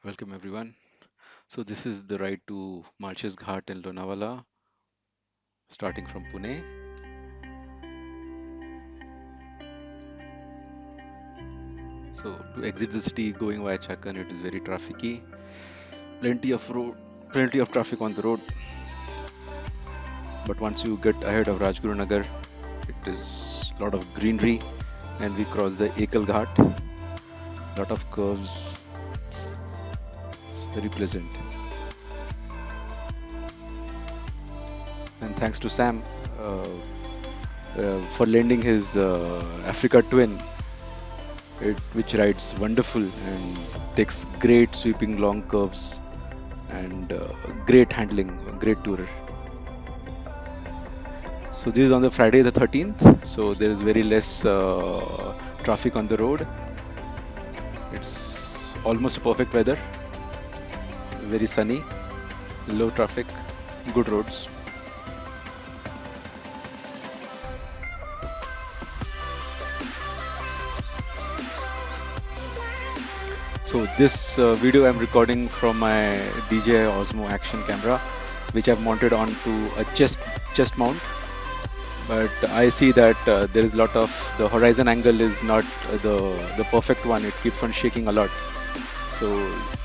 Welcome everyone. So this is the ride to Malchus Ghat in Lonavala, starting from Pune. So to exit the city going via Chakan, it is very trafficy. Plenty of traffic on the road. But once you get ahead of Rajguru Nagar, it is a lot of greenery, and we cross the Ekal Ghat. Lot of curves. It's very pleasant. And thanks to Sam for lending his Africa Twin, which rides wonderful and takes great sweeping long curves and great handling, great tourer. So this is on the Friday the 13th. So there is very less traffic on the road. It's almost perfect weather, very sunny, low traffic, good roads. So this video I'm recording from my DJI Osmo Action camera, which I've mounted onto a chest mount. But I see that there is a lot of the horizon angle is not the perfect one. It keeps on shaking a lot. So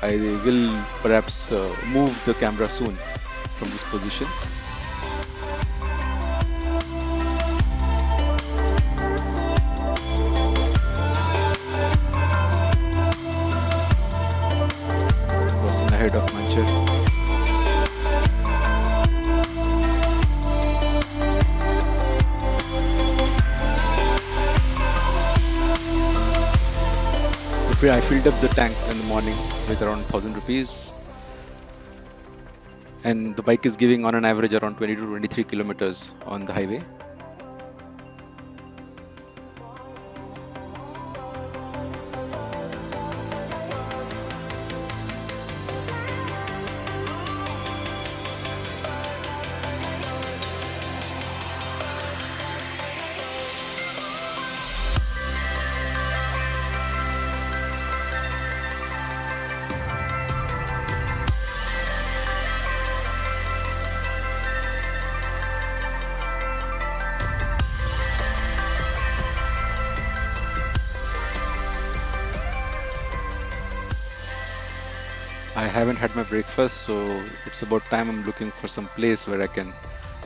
I will perhaps move the camera soon from this position. So crossing ahead of Manchar. So I filled up the tank in the morning with around 1,000 rupees, and the bike is giving on an average around 20 to 23 kilometers on the highway. I haven't had my breakfast, so it's about time I'm looking for some place where I can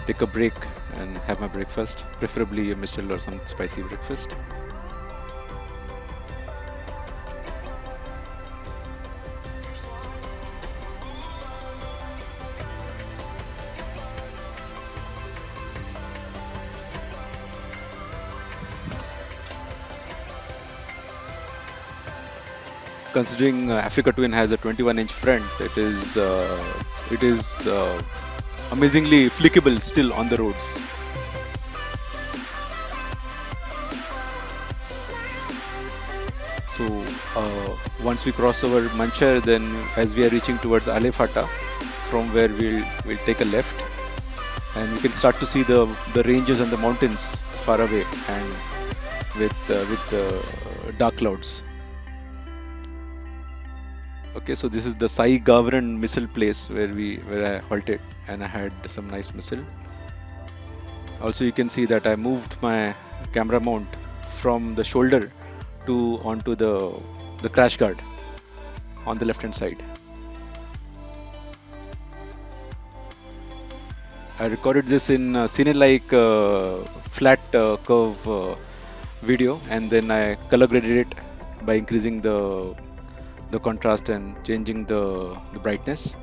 take a break and have my breakfast, preferably a missile or some spicy breakfast. Considering Africa Twin has a 21-inch front, it is amazingly flickable still on the roads. So once we cross over Manchar, then as we are reaching towards Alefata, from where we'll take a left, and we can start to see the ranges and the mountains far away, and with dark clouds. Okay, so this is the Sai Gavran missile place where I halted and I had some nice missile. Also, you can see that I moved my camera mount from the shoulder to onto the crash guard on the left hand side. I recorded this in cine-like flat curve video, and then I color graded it by increasing the contrast and changing the brightness.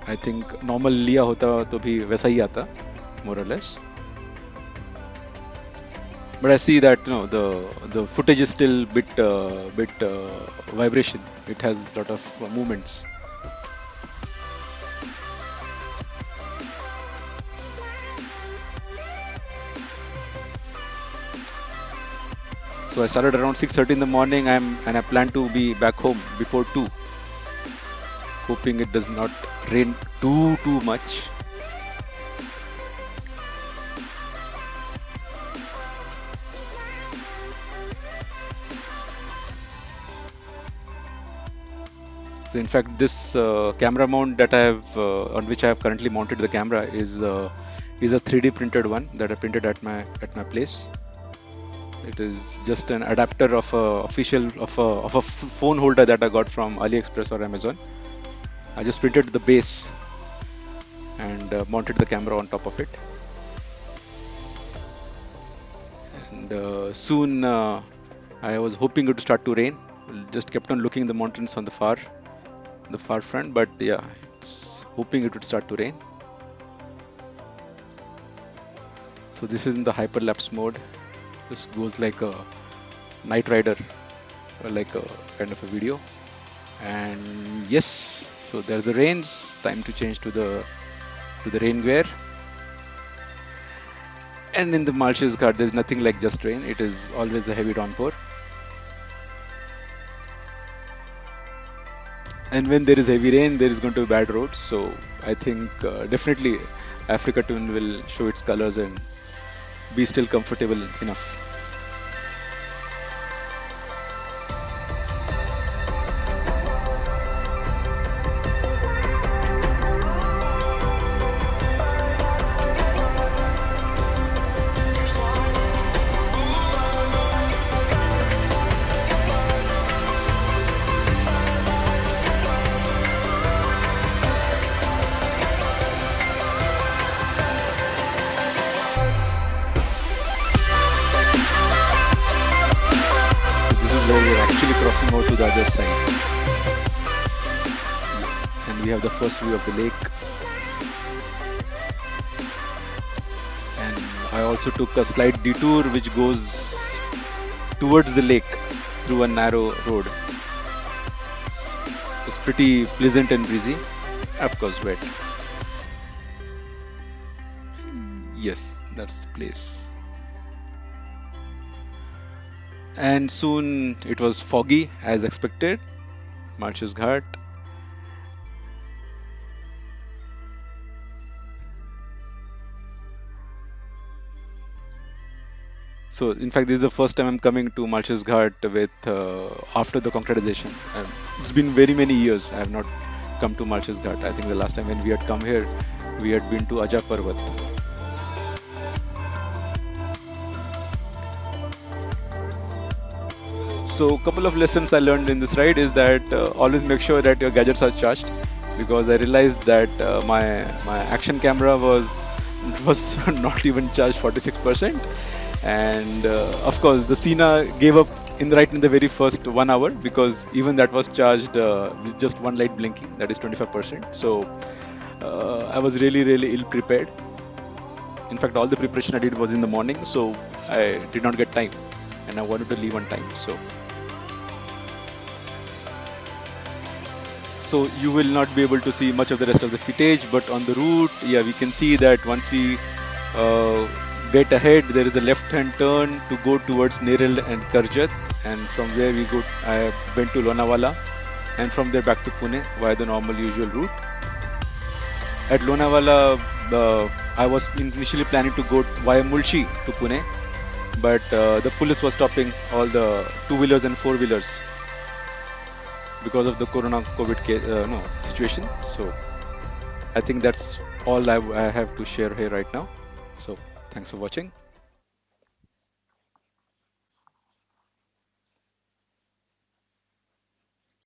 I think normal लिया होता तो भी वैसा ही आता, more or less. But I see that the footage is still bit vibration. It has a lot of movements. So I started around 6:30 in the morning. And I plan to be back home before 2, hoping it does not rain too much. So in fact, this camera mount that I have on which I have currently mounted the camera is a 3D printed one that I printed at my place. It is just an adapter of a phone holder that I got from AliExpress or Amazon. I just printed the base and mounted the camera on top of it. And soon I was hoping it would start to rain. Just kept on looking the mountains on the far front, but yeah, it's hoping it would start to rain. So this is in the hyperlapse mode. This goes like a Night Rider, or like a kind of a video. And yes, so there's the rains. Time to change to the rain gear. And in the Malsh's Ghat, there's nothing like just rain. It is always a heavy downpour. And when there is heavy rain, there is going to be bad roads. So I think definitely Africa Twin will show its colors and be still comfortable enough. This is where we're actually crossing over to the other side. Yes, and we have the first view of the lake. And I also took a slight detour which goes towards the lake through a narrow road. It's pretty pleasant and breezy. Of course, wet. Yes, that's the place. And soon it was foggy as expected. Malsh's Ghat. So in fact, this is the first time I'm coming to Malsh's Ghat with after the concretization. It's been very many years I have not come to Malsh's Ghat. I think the last time when we had come here, we had been to Aja Parvat. So a couple of lessons I learned in this ride is that always make sure that your gadgets are charged, because I realized that my action camera was not even charged 46%, and of course the Sina gave up in the very first 1 hour, because even that was charged with just one light blinking, that is 25%. So I was really ill prepared. In fact, all the preparation I did was in the morning, so I did not get time, and I wanted to leave on time. So you will not be able to see much of the rest of the footage, but on the route, yeah, we can see that once we get ahead, there is a left-hand turn to go towards Nerel and Karjat, and from where I went to Lonavala, and from there back to Pune via the normal usual route. At Lonavala, I was initially planning to go via Mulshi to Pune, but the police was stopping all the two-wheelers and four-wheelers because of the COVID situation. So I think that's all I have to share here right now. So thanks for watching.